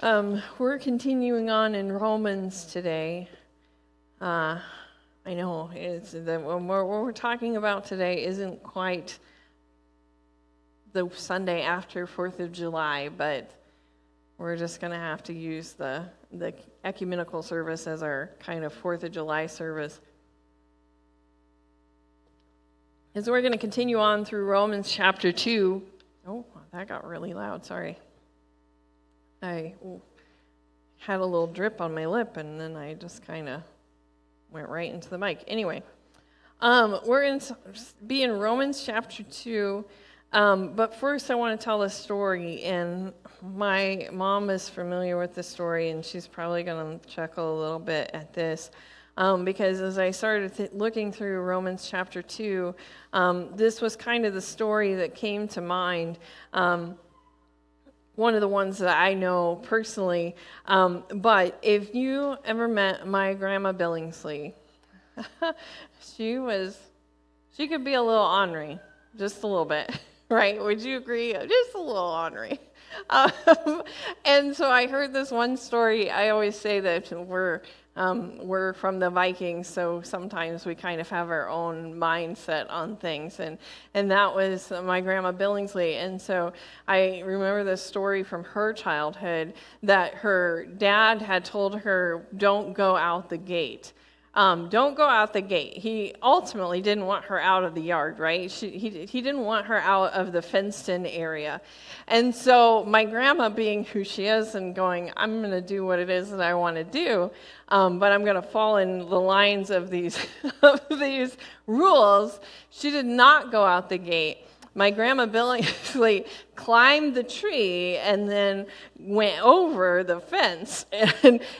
We're continuing on in Romans today. I know what we're talking about today isn't quite the Sunday after 4th of July, but we're just going to have to use the ecumenical service as our kind of 4th of July service. As we're going to continue on through Romans chapter 2. Oh, that got really loud, sorry. I had a little drip on my lip, and then I just kind of went right into the mic. Anyway, we're going to be in Romans chapter 2, but first I want to tell a story, and my mom is familiar with this story, and she's probably going to chuckle a little bit at this, because as I started looking through Romans chapter 2, this was kind of the story that came to mind. One of the ones that I know personally, but if you ever met my grandma Billingsley, she could be a little ornery, just a little bit, right? Would you agree? Just a little ornery. And so I heard this one story. I always say that we're from the Vikings, so sometimes we kind of have our own mindset on things, and that was my grandma Billingsley. And so I remember this story from her childhood that her dad had told her, don't go out the gate. Don't go out the gate. He ultimately didn't want her out of the yard, right? He didn't want her out of the fenced-in area. And so my grandma, being who she is and going, I'm going to do what it is that I want to do, but I'm going to fall in the lines of these rules, she did not go out the gate. My grandma Billingsley climbed the tree and then went over the fence.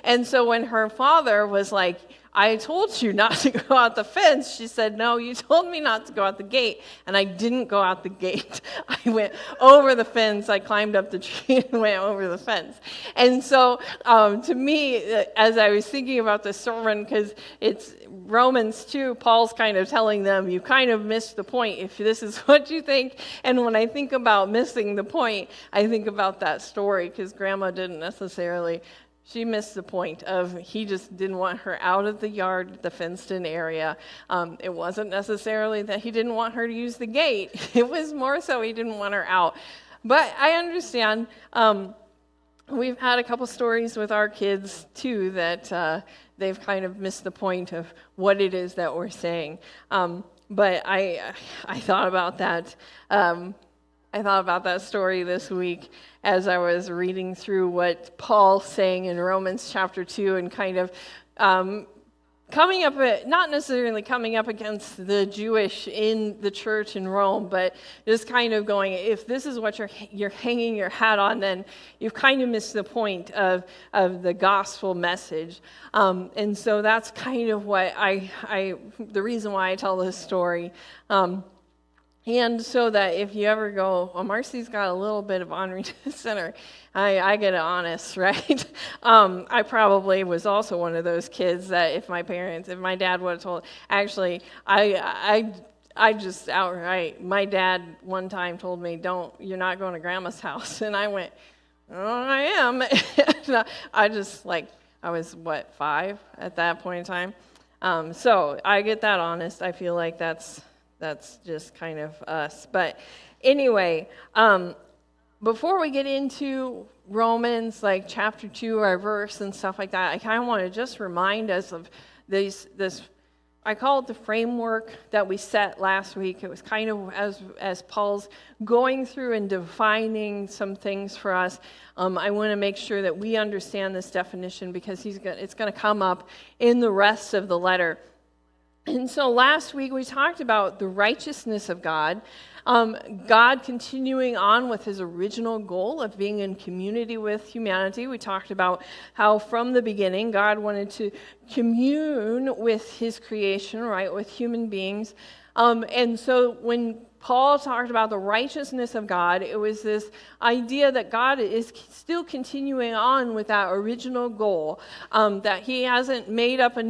And so when her father was like, I told you not to go out the fence, she said, no, you told me not to go out the gate, and I didn't go out the gate. I went over the fence, I climbed up the tree and went over the fence. And so to me, as I was thinking about this sermon, because it's Romans 2, Paul's kind of telling them, you kind of missed the point if this is what you think. And when I think about missing the point, I think about that story, because Grandma didn't necessarily. She missed the point of he just didn't want her out of the yard, the fenced-in area. It wasn't necessarily that he didn't want her to use the gate. It was more so he didn't want her out. But I understand. We've had a couple stories with our kids, too, that they've kind of missed the point of what it is that we're saying. But I thought about that. I thought about that story this week as I was reading through what Paul's saying in Romans chapter 2 and kind of coming up, not necessarily coming up against the Jewish in the church in Rome, but just kind of going, if this is what you're hanging your hat on, then you've kind of missed the point of the gospel message. And so that's kind of what the reason why I tell this story. And so that if you ever go, well, Marcy's got a little bit of orneriness in her, I get it honest, right? I probably was also one of those kids that if my dad would have told, actually, I just outright, my dad one time told me, you're not going to Grandma's house. And I went, oh, I am. I was, 5 at that point in time? So I get that honest. I feel like that's just kind of us. But anyway, before we get into Romans, like chapter 2, our verse and stuff like that, I kind of want to just remind us of this, I call it the framework that we set last week. It was kind of as Paul's going through and defining some things for us. I want to make sure that we understand this definition because it's going to come up in the rest of the letter. And so last week we talked about the righteousness of God, God continuing on with his original goal of being in community with humanity. We talked about how from the beginning God wanted to commune with his creation, right, with human beings. And so when Paul talked about the righteousness of God, it was this idea that God is still continuing on with that original goal, that he hasn't made up a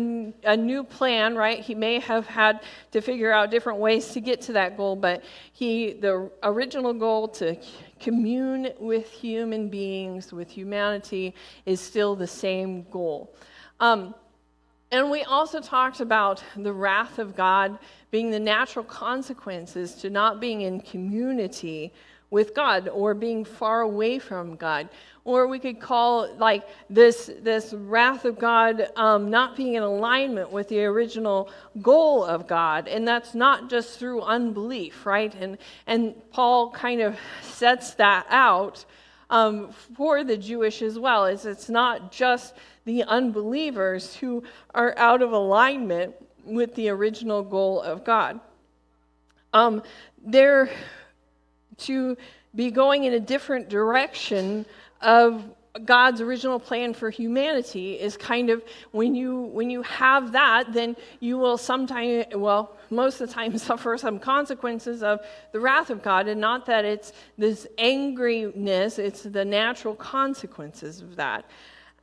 new plan, right? He may have had to figure out different ways to get to that goal, but the original goal to commune with human beings, with humanity, is still the same goal. And we also talked about the wrath of God being the natural consequences to not being in community with God or being far away from God. Or we could call like this wrath of God not being in alignment with the original goal of God. And that's not just through unbelief, right? And Paul kind of sets that out for the Jewish as well. It's not just the unbelievers who are out of alignment with the original goal of God. They're to be going in a different direction of God's original plan for humanity is kind of when you have that, then you will most of the time suffer some consequences of the wrath of God, and not that it's this angriness, it's the natural consequences of that.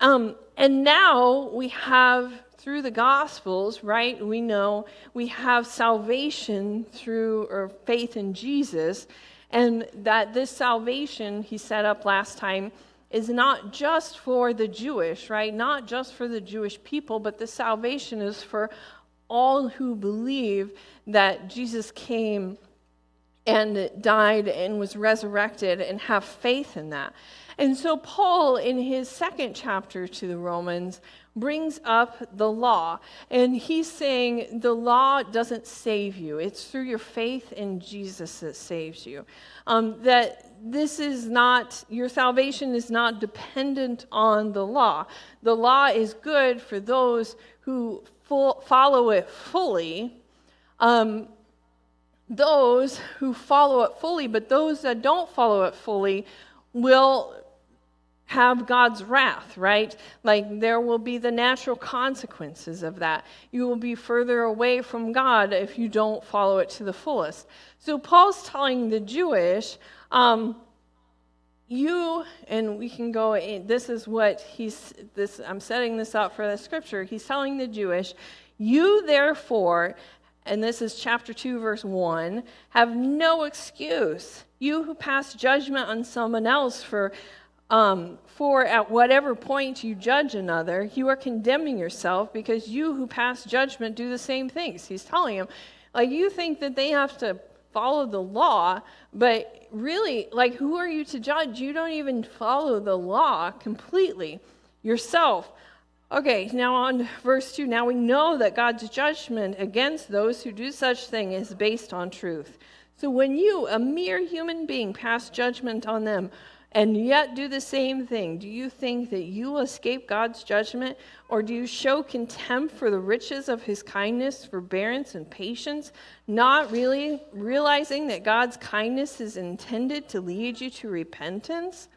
And now we have, through the Gospels, right, we know we have salvation through or faith in Jesus, and that this salvation, he set up last time, is not just for the Jewish, right, not just for the Jewish people, but the salvation is for all who believe that Jesus came and died and was resurrected and have faith in that. And so Paul, in his second chapter to the Romans, brings up the law. And he's saying the law doesn't save you. It's through your faith in Jesus that saves you. That this is not, your salvation is not dependent on the law. The law is good for those who follow it fully. Those who follow it fully, but those that don't follow it fully will have God's wrath, right? Like there will be the natural consequences of that. You will be further away from God if you don't follow it to the fullest. So Paul's telling the Jewish, you, and we can go, this is what I'm setting this up for the scripture. He's telling the Jewish, you therefore, and this is chapter 2, verse 1, have no excuse. You who pass judgment on someone else for at whatever point you judge another, you are condemning yourself, because you who pass judgment do the same things. He's telling him, like, you think that they have to follow the law, but really, like, who are you to judge? You don't even follow the law completely yourself. Okay, now on verse 2, now we know that God's judgment against those who do such thing is based on truth. So when you, a mere human being, pass judgment on them, and yet do the same thing, do you think that you will escape God's judgment? Or do you show contempt for the riches of his kindness, forbearance, and patience, not really realizing that God's kindness is intended to lead you to repentance?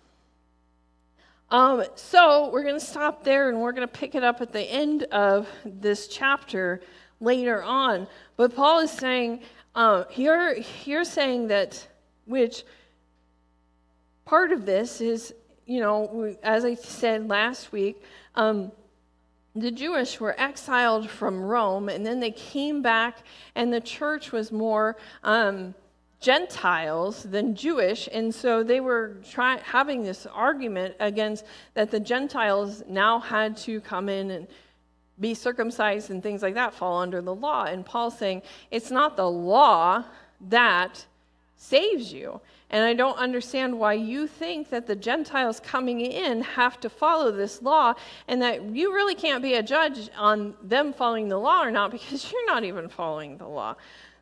So we're going to stop there, and we're going to pick it up at the end of this chapter later on. But Paul is saying, here saying that, which part of this is, as I said last week, the Jewish were exiled from Rome, and then they came back, and the church was more Gentiles than Jewish, and so they were having this argument against that the Gentiles now had to come in and be circumcised and things like that, fall under the law. And Paul's saying, it's not the law that saves you. And I don't understand why you think that the Gentiles coming in have to follow this law, and that you really can't be a judge on them following the law or not, because you're not even following the law.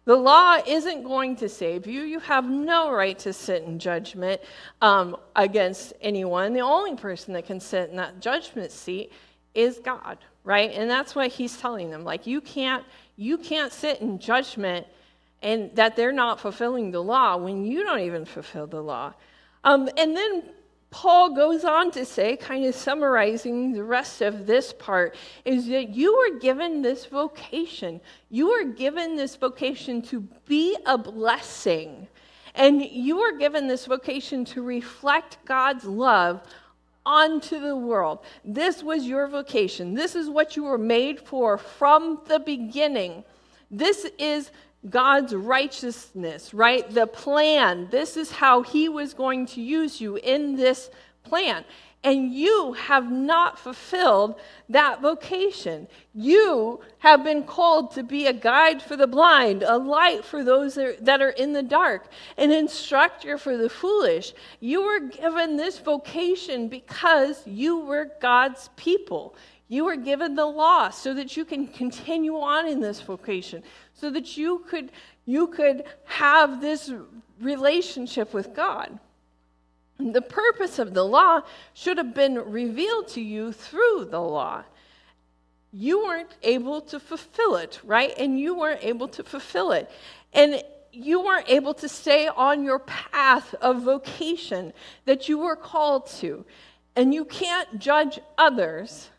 The law isn't going to save you. You have no right to sit in judgment against anyone. The only person that can sit in that judgment seat is God, right? And that's what he's telling them. Like, you can't sit in judgment and that they're not fulfilling the law when you don't even fulfill the law. And then Paul goes on to say, kind of summarizing the rest of this part, is that you were given this vocation. You were given this vocation to be a blessing. And you were given this vocation to reflect God's love onto the world. This was your vocation. This is what you were made for from the beginning. This is God's righteousness, right? The plan. This is how he was going to use you in this plan. And you have not fulfilled that vocation. You have been called to be a guide for the blind, a light for those that are in the dark, an instructor for the foolish. You were given this vocation because you were God's people. You were given the law so that you can continue on in this vocation, so that you could have this relationship with God. The purpose of the law should have been revealed to you through the law. You weren't able to fulfill it, right? And you weren't able to fulfill it. And you weren't able to stay on your path of vocation that you were called to. And you can't judge others,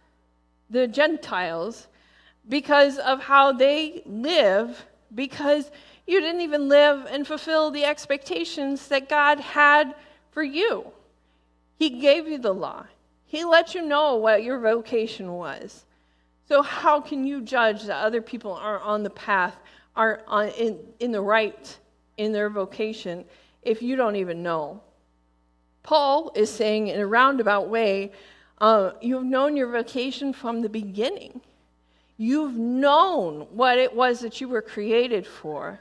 the Gentiles, because of how they live, because you didn't even live and fulfill the expectations that God had for you. He gave you the law. He let you know what your vocation was. So how can you judge that other people aren't on the path, aren't in the right in their vocation, if you don't even know? Paul is saying in a roundabout way, you've known your vocation from the beginning. You've known what it was that you were created for.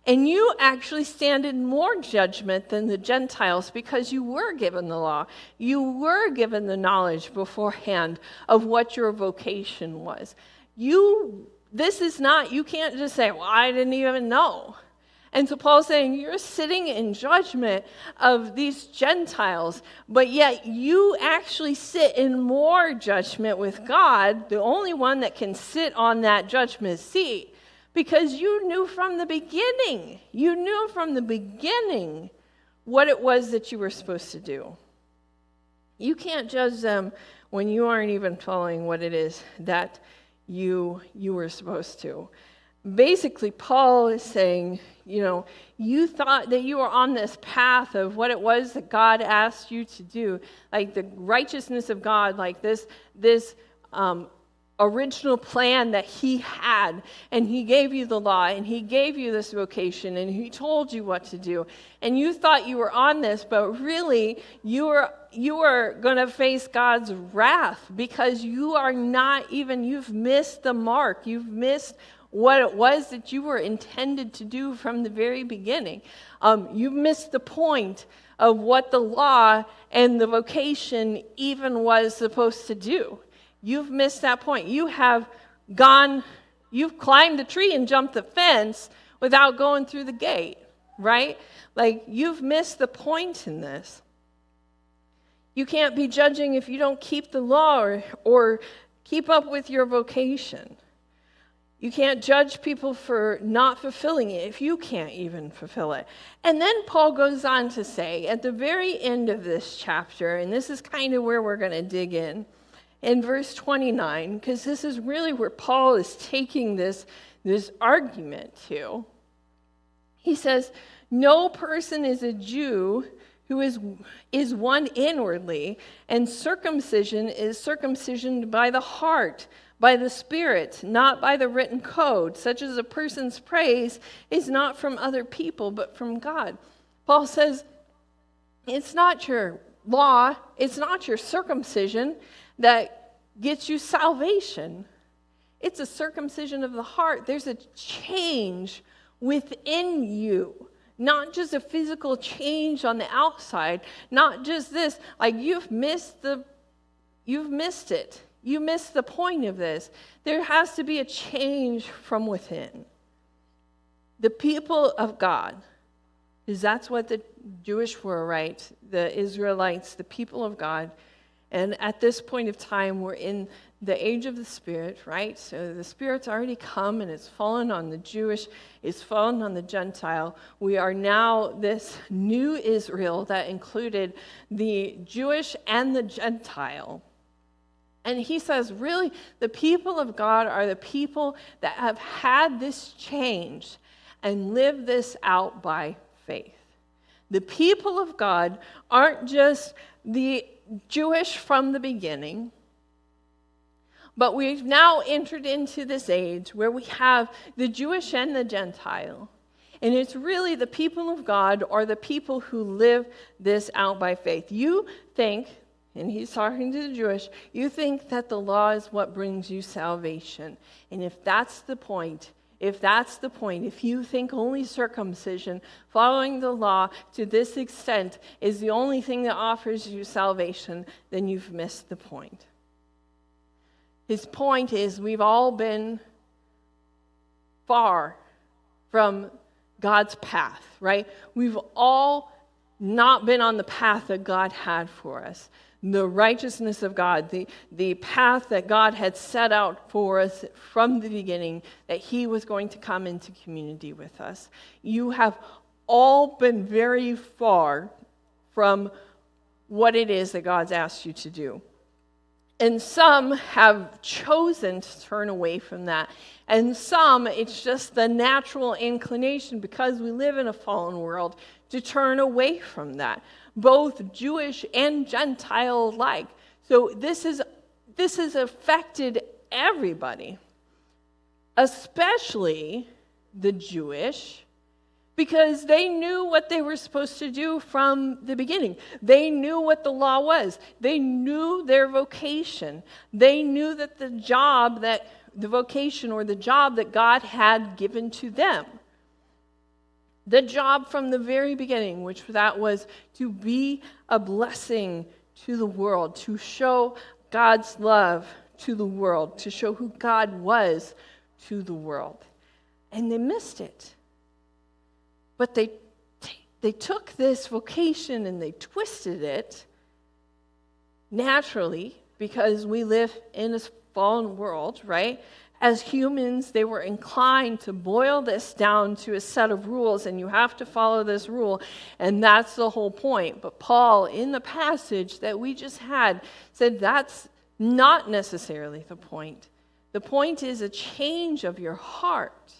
And you actually stand in more judgment than the Gentiles because you were given the law. You were given the knowledge beforehand of what your vocation was. You can't just say, well, I didn't even know. And so Paul's saying, you're sitting in judgment of these Gentiles, but yet you actually sit in more judgment with God, the only one that can sit on that judgment seat. Because you knew from the beginning. You knew from the beginning what it was that you were supposed to do. You can't judge them when you aren't even following what it is that you were supposed to. Basically, Paul is saying, you thought that you were on this path of what it was that God asked you to do, like the righteousness of God, like this original plan that he had, and he gave you the law, and he gave you this vocation, and he told you what to do, and you thought you were on this, but really you were going to face God's wrath because you've missed the mark. You've missed what it was that you were intended to do from the very beginning. You've missed the point of what the law and the vocation even was supposed to do. You've missed that point. You've climbed the tree and jumped the fence without going through the gate, right? Like, you've missed the point in this. You can't be judging if you don't keep the law or keep up with your vocation. You can't judge people for not fulfilling it if you can't even fulfill it. And then Paul goes on to say at the very end of this chapter, and this is kind of where we're going to dig in verse 29, because this is really where Paul is taking this argument to. He says, no person is a Jew who is one inwardly, and circumcision is circumcision by the heart, by the Spirit, not by the written code, such as a person's praise is not from other people, but from God. Paul says, it's not your law, it's not your circumcision that gets you salvation. It's a circumcision of the heart. There's a change within you, not just a physical change on the outside, not just this, like you've missed it. You missed the point of this. There has to be a change from within. The people of God, because that's what the Jewish were, right? The Israelites, the people of God. And at this point of time, we're in the age of the Spirit, right? So the Spirit's already come and it's fallen on the Jewish, it's fallen on the Gentile. We are now this new Israel that included the Jewish and the Gentile. And he says, really, the people of God are the people that have had this change and live this out by faith. The people of God aren't just the Jewish from the beginning, But we've now entered into this age where we have the Jewish and the Gentile. And it's really the people of God or the people who live this out by faith. You think, and he's talking to the Jewish, you think that the law is what brings you salvation. And if that's the point, if you think only circumcision, following the law to this extent is the only thing that offers you salvation, then you've missed the point. His point is we've all been far from God's path, right? We've all not been on the path that God had for us. The righteousness of God, the path that God had set out for us from the beginning, that he was going to come into community with us. You have all been very far from what it is that God's asked you to do. And some have chosen to turn away from that. And some, it's just the natural inclination, because we live in a fallen world, to turn away from that, both Jewish and Gentile alike. So this has affected everybody, especially the Jewish, because they knew what they were supposed to do from the beginning. They knew what the law was. They knew their vocation. They knew that the vocation or the job that God had given to them. The job from the very beginning, which that was to be a blessing to the world, to show God's love to the world, to show who God was to the world. And they missed it. But they took this vocation and they twisted it naturally, because we live in this fallen world, right? As humans, they were inclined to boil this down to a set of rules, and you have to follow this rule, and that's the whole point. But Paul, in the passage that we just had, said that's not necessarily the point. The point is a change of your heart.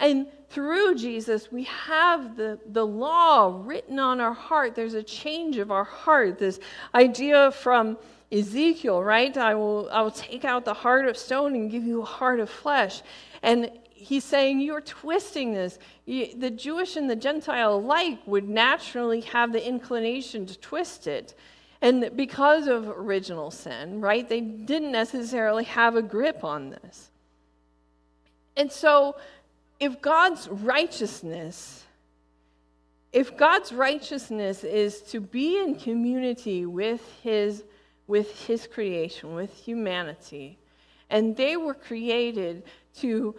And through Jesus, we have the law written on our heart. There's a change of our heart. This idea from Ezekiel, right? I will take out the heart of stone and give you a heart of flesh. And he's saying you're twisting this. The Jewish and the Gentile alike would naturally have the inclination to twist it. And because of original sin, right, they didn't necessarily have a grip on this. And so if God's righteousness is to be in community with his creation, with humanity, and they were created to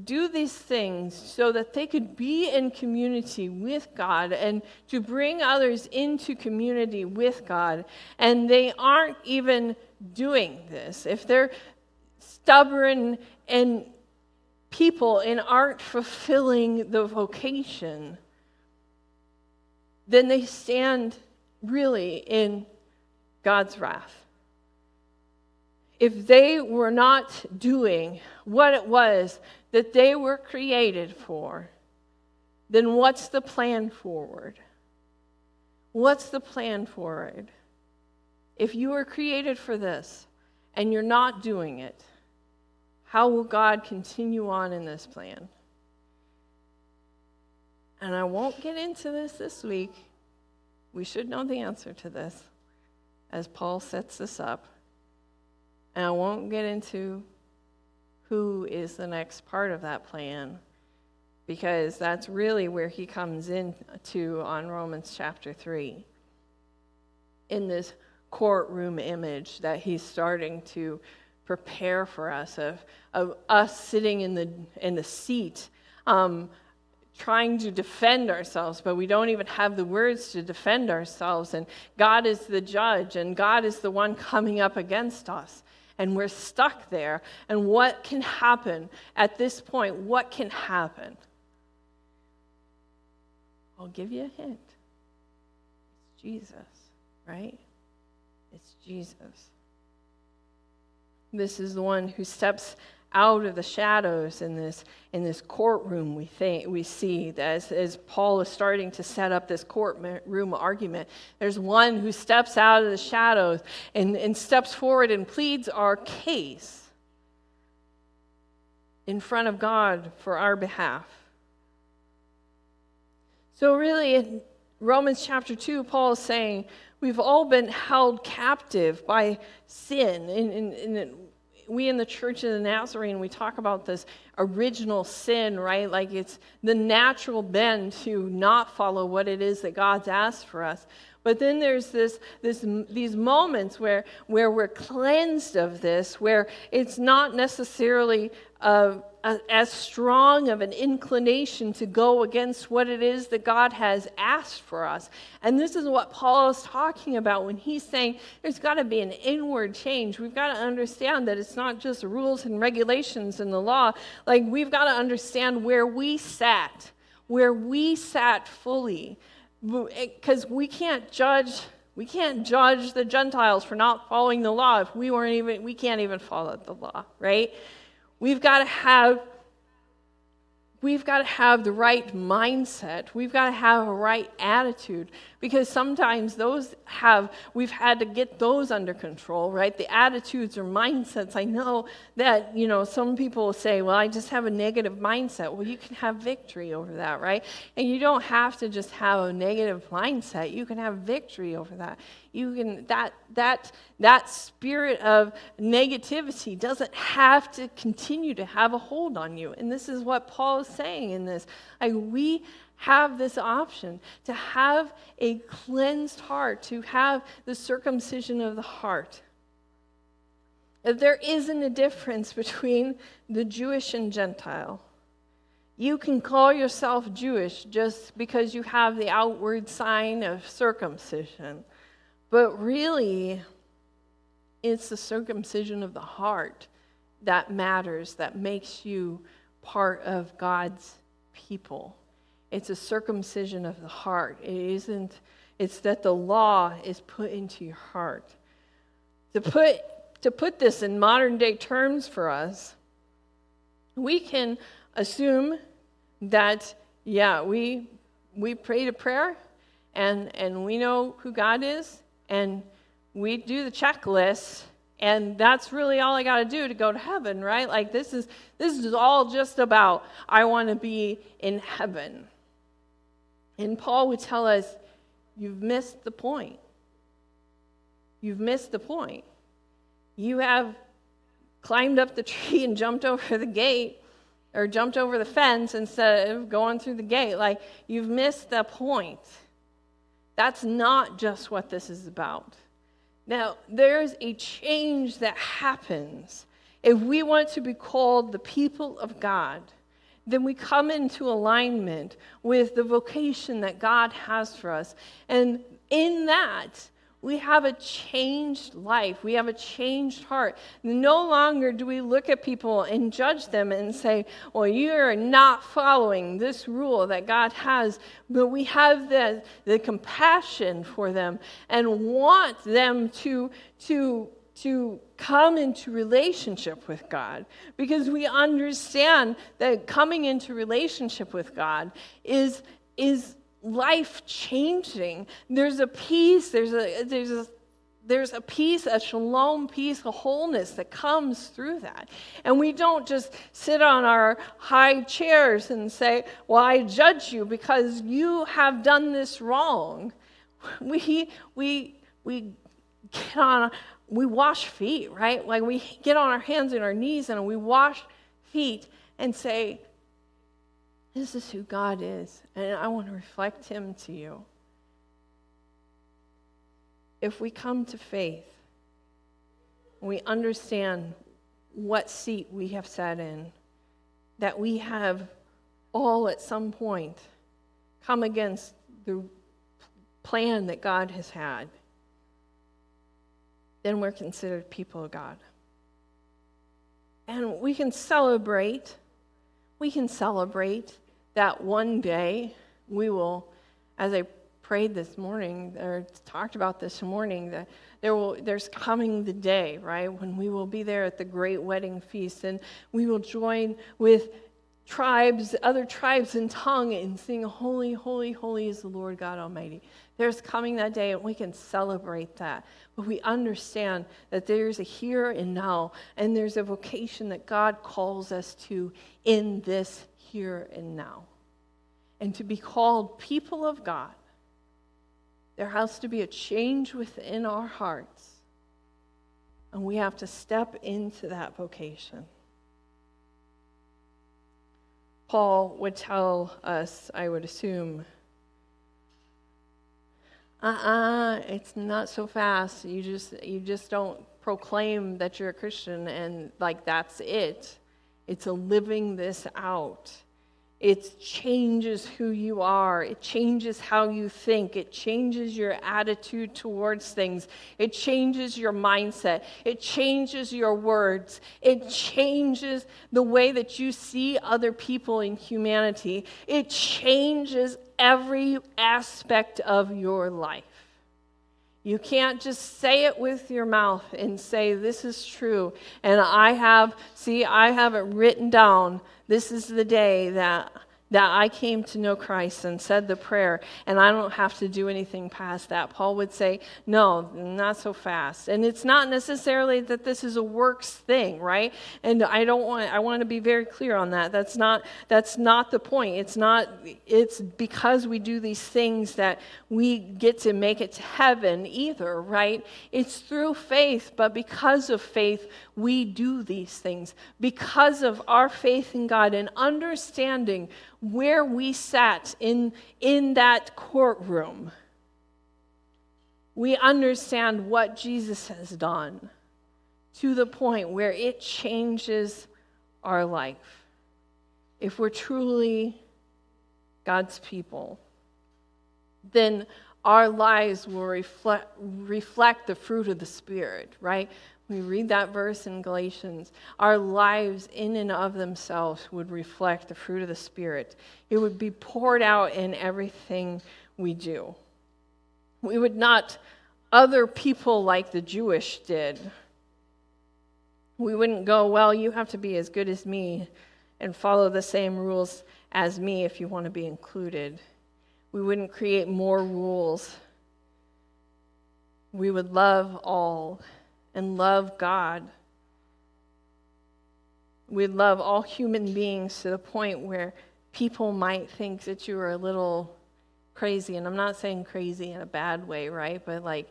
do these things so that they could be in community with God and to bring others into community with God, and they aren't even doing this, if they're stubborn and people and aren't fulfilling the vocation, then they stand really in God's wrath. If they were not doing what it was that they were created for, then what's the plan forward? What's the plan forward? If you were created for this and you're not doing it, how will God continue on in this plan? And I won't get into this week. We should know the answer to this as Paul sets this up. And I won't get into who is the next part of that plan, because that's really where he comes in to on Romans chapter 3. In this courtroom image that he's starting to prepare for us of us sitting in the seat, trying to defend ourselves, but we don't even have the words to defend ourselves, and God is the judge, and God is the one coming up against us, and we're stuck there. And what can happen at this point? What can happen? I'll give you a hint. It's Jesus, right? It's Jesus. This is the one who steps out of the shadows in this courtroom. We see that as Paul is starting to set up this courtroom argument, there's one who steps out of the shadows and steps forward and pleads our case in front of God for our behalf. So really, in Romans chapter 2, Paul is saying we've all been held captive by sin. And we in the Church of the Nazarene, we talk about this original sin, right? Like it's the natural bend to not follow what it is that God's asked for us. But then there's these moments where we're cleansed of this, where it's not necessarily as strong of an inclination to go against what it is that God has asked for us. And this is what Paul is talking about when he's saying there's got to be an inward change. We've got to understand that it's not just rules and regulations in the law. Like, we've got to understand where we sat fully. Because we can't judge the Gentiles for not following the law if we can't even follow the law, right? We've got to have the right mindset. We've got to have a right attitude, because sometimes we've had to get those under control, right? The attitudes or mindsets. I know that, some people will say, well, I just have a negative mindset. Well, you can have victory over that, right? And you don't have to just have a negative mindset. You can have victory over that. You can that spirit of negativity doesn't have to continue to have a hold on you. And this is what Paul is saying in this. We have this option to have a cleansed heart, to have the circumcision of the heart. If there isn't a difference between the Jewish and Gentile. You can call yourself Jewish just because you have the outward sign of circumcision. But really, it's the circumcision of the heart that matters, that makes you part of God's people. It's a circumcision of the heart. It's that the law is put into your heart. To put this in modern day terms for us, we can assume that, we prayed a prayer and we know who God is, and we do the checklist, and that's really all I got to do to go to heaven, right? Like this is all just about, I want to be in heaven. And Paul would tell us, you've missed the point. You've missed the point. You have climbed up the tree and jumped over the gate, or jumped over the fence instead of going through the gate. Like, you've missed the point. That's not just what this is about. Now, there's a change that happens. If we want to be called the people of God, then we come into alignment with the vocation that God has for us. And in that, we have a changed life. We have a changed heart. No longer do we look at people and judge them and say, well, you're not following this rule that God has. But we have the compassion for them and want them to come into relationship with God, because we understand that coming into relationship with God is life-changing. There's a peace, there's a peace, a shalom peace, a wholeness that comes through that. And we don't just sit on our high chairs and say, well, I judge you because you have done this wrong. We wash feet, right? Like, we get on our hands and our knees and we wash feet and say, this is who God is, and I want to reflect him to you. If we come to faith, we understand what seat we have sat in, that we have all at some point come against the plan that God has had, then we're considered people of God. And we can celebrate that one day we will, as I prayed this morning, or talked about this morning, that there's coming the day, right, when we will be there at the great wedding feast, and we will join with other tribes in tongue, and sing, "Holy, holy, holy is the Lord God Almighty." There's coming that day, and we can celebrate that. But we understand that there's a here and now, and there's a vocation that God calls us to in this here and now. And to be called people of God, there has to be a change within our hearts, and we have to step into that vocation. Paul would tell us, I would assume, it's not so fast. You just don't proclaim that you're a Christian and like that's it. It's a living this out. It changes who you are. It changes how you think. It changes your attitude towards things. It changes your mindset. It changes your words. It changes the way that you see other people in humanity. It changes every aspect of your life. You can't just say it with your mouth and say, "This is true." And I have it written down. This is the day that I came to know Christ and said the prayer, and I don't have to do anything past that. Paul would say, no, not so fast. And it's not necessarily that this is a works thing, right? And I want to be very clear on that. That's not the point. It's because we do these things that we get to make it to heaven either, right? It's through faith, but because of faith, we do these things. Because of our faith in God and understanding where we sat in that courtroom, we understand what Jesus has done to the point where it changes our life. If we're truly God's people, then our lives will reflect the fruit of the Spirit, right? We read that verse in Galatians. Our lives in and of themselves would reflect the fruit of the Spirit. It would be poured out in everything we do. We would not other people like the Jewish did. We wouldn't go, "Well, you have to be as good as me and follow the same rules as me if you want to be included." We wouldn't create more rules. We would love all and love God. We'd love all human beings to the point where people might think that you are a little crazy. And I'm not saying crazy in a bad way, right? But why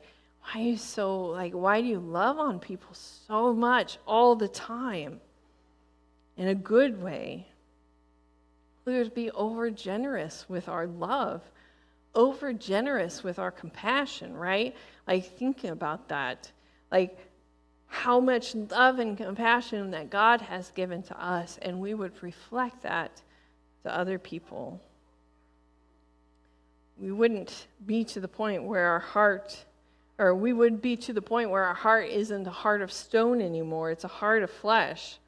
do you love on people so much all the time? In a good way. We would be over-generous with our love, over-generous with our compassion, right? Thinking about that. How much love and compassion that God has given to us, and we would reflect that to other people. We wouldn't be to the point where our heart isn't a heart of stone anymore. It's a heart of flesh.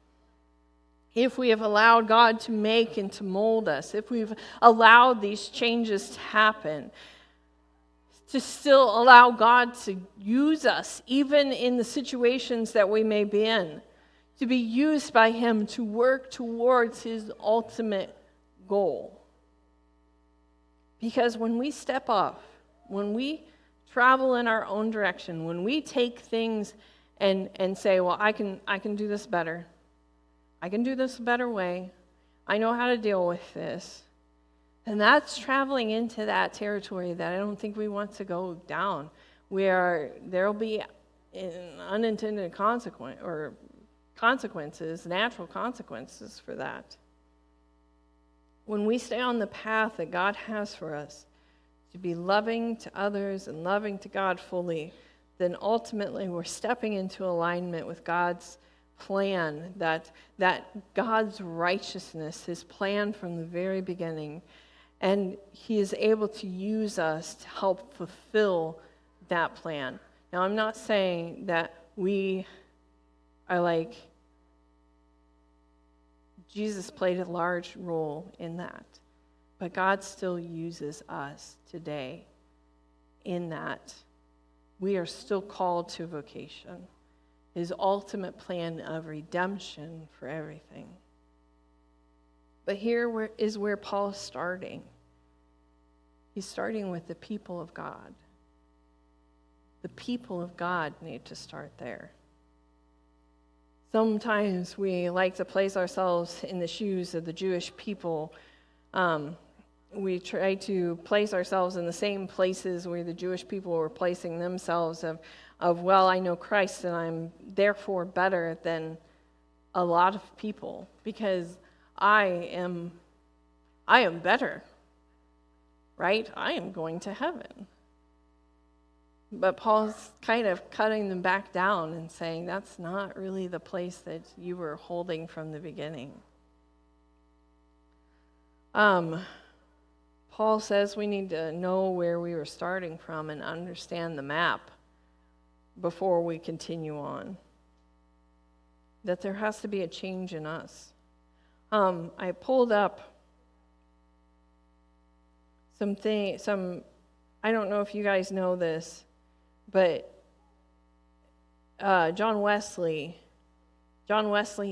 If we have allowed God to make and to mold us, if we've allowed these changes to happen, to still allow God to use us, even in the situations that we may be in, to be used by Him to work towards His ultimate goal. Because when we step off, when we travel in our own direction, when we take things and say, "Well, I can do this better. I can do this a better way. I know how to deal with this," and that's traveling into that territory that I don't think we want to go down, where there will be unintended consequences, natural consequences for that. When we stay on the path that God has for us, to be loving to others and loving to God fully, then ultimately we're stepping into alignment with God's plan, that God's righteousness, His plan from the very beginning, and He is able to use us to help fulfill that plan. Now, I'm not saying that we are Jesus played a large role in that, but God still uses us today in that we are still called to vocation, his ultimate plan of redemption for everything. But here is where Paul's starting. He's starting with the people of God. The people of God need to start there. Sometimes we like to place ourselves in the shoes of the Jewish people. We try to place ourselves in the same places where the Jewish people were placing themselves of well, I know Christ and I'm therefore better than a lot of people because I am better, right? I am going to heaven. But Paul's kind of cutting them back down and saying that's not really the place that you were holding from the beginning. Paul says we need to know where we were starting from and understand the map before we continue on. That there has to be a change in us. I pulled up some, I don't know if you guys know this, but John Wesley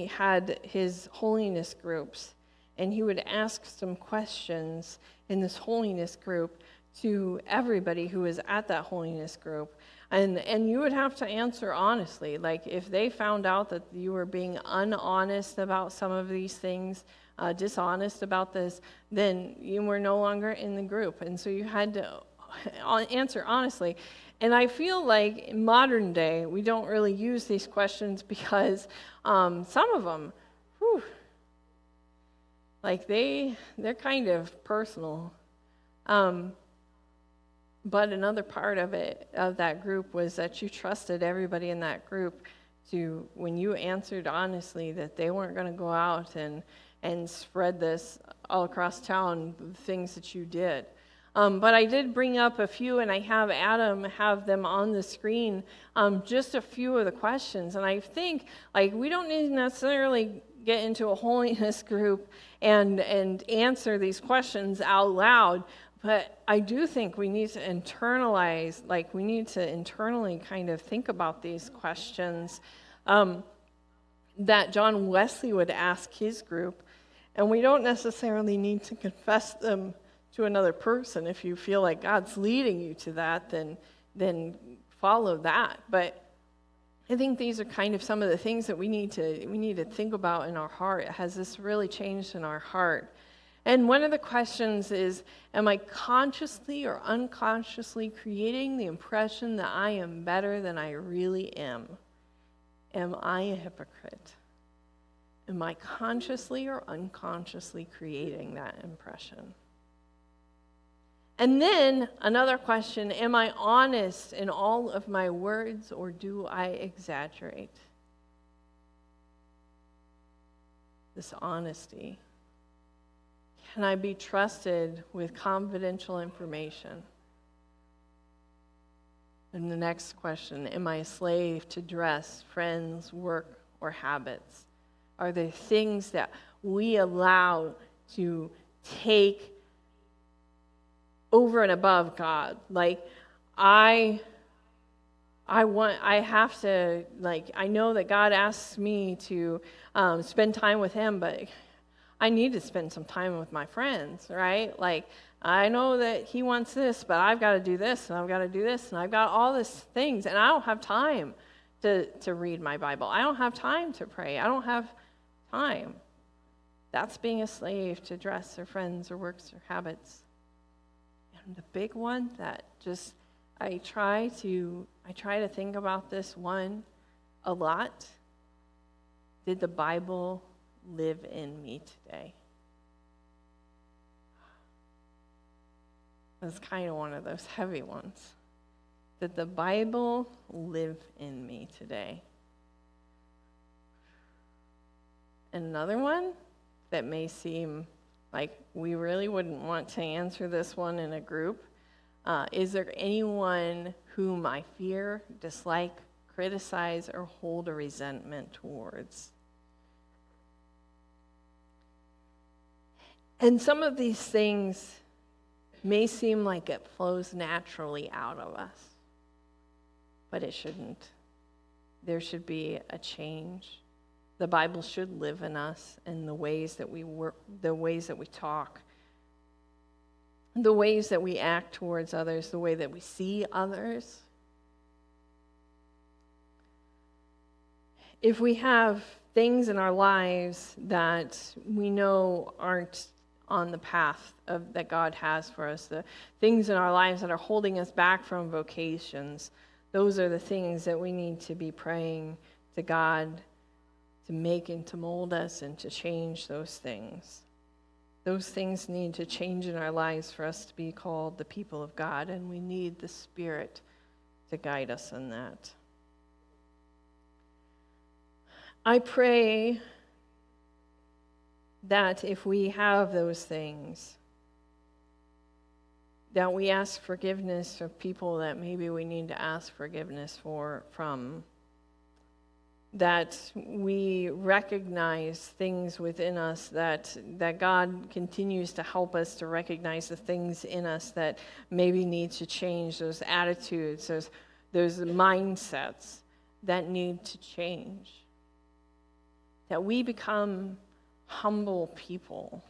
had his holiness groups, and he would ask some questions in this holiness group to everybody who was at that holiness group. And you would have to answer honestly. Like if they found out that you were being unhonest about some of these things, dishonest about this, then you were no longer in the group. And so you had to answer honestly. And I feel like in modern day, we don't really use these questions because some of them, like they're kind of personal. But another part of that group was that you trusted everybody in that group to, when you answered honestly, that they weren't going to go out and spread this all across town, the things that you did. But I did bring up a few, and I have Adam have them on the screen, just a few of the questions. And I think, like, we don't need to necessarily get into a holiness group and answer these questions out loud, but I do think we need to internalize, like we need to internally kind of think about these questions that John Wesley would ask his group. And we don't necessarily need to confess them to another person. If you feel like God's leading you to that, then follow that. But I think these are kind of some of the things that we need to think about in our heart. Has this really changed in our heart? And one of the questions is, am I consciously or unconsciously creating the impression that I am better than I really am? Am I a hypocrite? Am I consciously or unconsciously creating that impression? And then another question, am I honest in all of my words or do I exaggerate? This honesty. Can I be trusted with confidential information? And the next question, am I a slave to dress, friends, work, or habits? Are there things that we allow to take over and above God? Like, I have to, like, I know that God asks me to spend time with him, but I need to spend some time with my friends, right? Like, I know that he wants this, but I've got to do this, and I've got to do this, and I've got all these things, and I don't have time to read my Bible. I don't have time to pray. I don't have time. That's being a slave to dress or friends or works or habits. And the big one that just, I try to think about this one a lot. Did the Bible live in me today? That's kind of one of those heavy ones. Did the Bible live in me today? And another one that may seem like we really wouldn't want to answer this one in a group. Is there anyone whom I fear, dislike, criticize, or hold a resentment towards? And some of these things may seem like it flows naturally out of us, but it shouldn't. There should be a change. The Bible should live in us, in the ways that we work, the ways that we talk, the ways that we act towards others, the way that we see others. If we have things in our lives that we know aren't on the path that God has for us, the things in our lives that are holding us back from vocations, those are the things that we need to be praying to God to make and to mold us and to change those things. Those things need to change in our lives for us to be called the people of God, and we need the Spirit to guide us in that. I pray that if we have those things, that we ask forgiveness of people that maybe we need to ask forgiveness from, that we recognize things within us, that God continues to help us to recognize the things in us that maybe need to change, those attitudes, those mindsets that need to change. That we become humble people.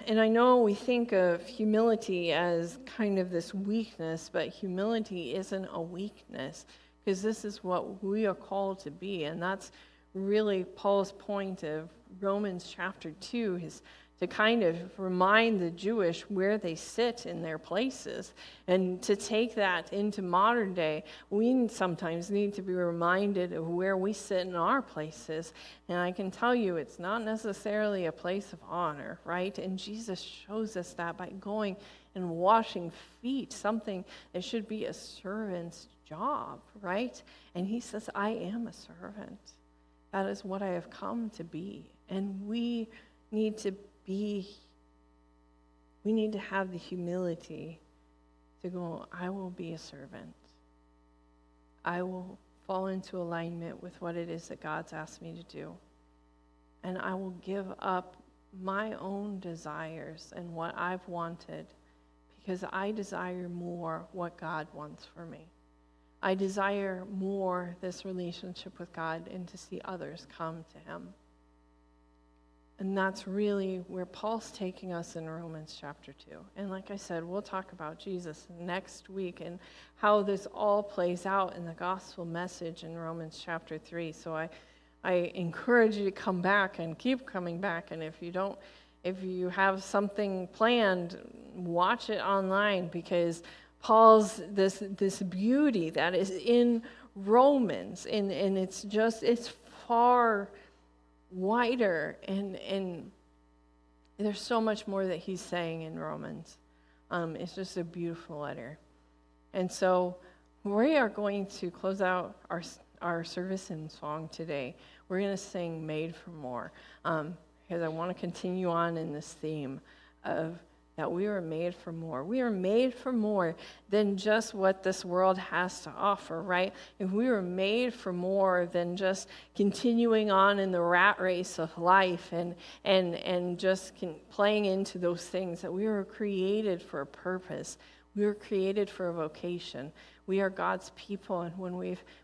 And I know we think of humility as kind of this weakness, but humility isn't a weakness, because this is what we are called to be. And that's really Paul's point of Romans chapter 2, is to kind of remind the Jewish where they sit in their places. And to take that into modern day, we sometimes need to be reminded of where we sit in our places. And I can tell you, it's not necessarily a place of honor, right? And Jesus shows us that by going and washing feet, something that should be a servant's job, right? And he says, I am a servant. That is what I have come to be. And we need to have the humility to go, I will be a servant. I will fall into alignment with what it is that God's asked me to do. And I will give up my own desires and what I've wanted, because I desire more what God wants for me. I desire more this relationship with God and to see others come to him. And that's really where Paul's taking us in Romans chapter 2. And like I said, we'll talk about Jesus next week and how this all plays out in the gospel message in Romans chapter 3. So I encourage you to come back and keep coming back. And if you have something planned, watch it online, because Paul's this beauty that is in Romans, and it's far wider, and there's so much more that he's saying in Romans. It's just a beautiful letter. And so we are going to close out our service in song today. We're going to sing Made for More, because I want to continue on in this theme of that we are made for more. We are made for more than just what this world has to offer, right? If we were made for more than just continuing on in the rat race of life and just playing into those things, that we were created for a purpose. We were created for a vocation. We are God's people, and when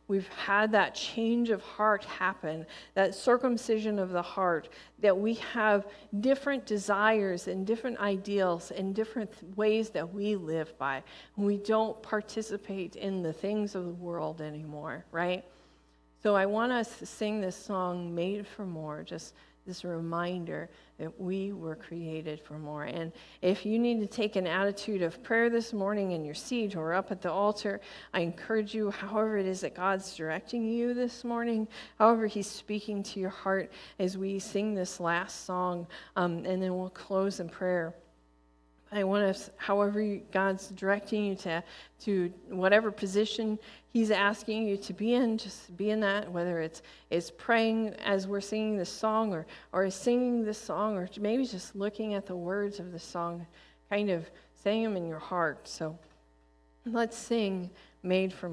we've had that change of heart happen, that circumcision of the heart, that we have different desires and different ideals and different ways that we live by. We don't participate in the things of the world anymore, right? So I want us to sing this song, Made for More, just this reminder that we were created for more. And if you need to take an attitude of prayer this morning in your seat or up at the altar, I encourage you, however it is that God's directing you this morning, however he's speaking to your heart as we sing this last song, and then we'll close in prayer. I want us, however God's directing you to whatever position he's asking you to be in, just be in that, whether it's praying as we're singing this song or singing this song, or maybe just looking at the words of the song, kind of saying them in your heart. So let's sing Made for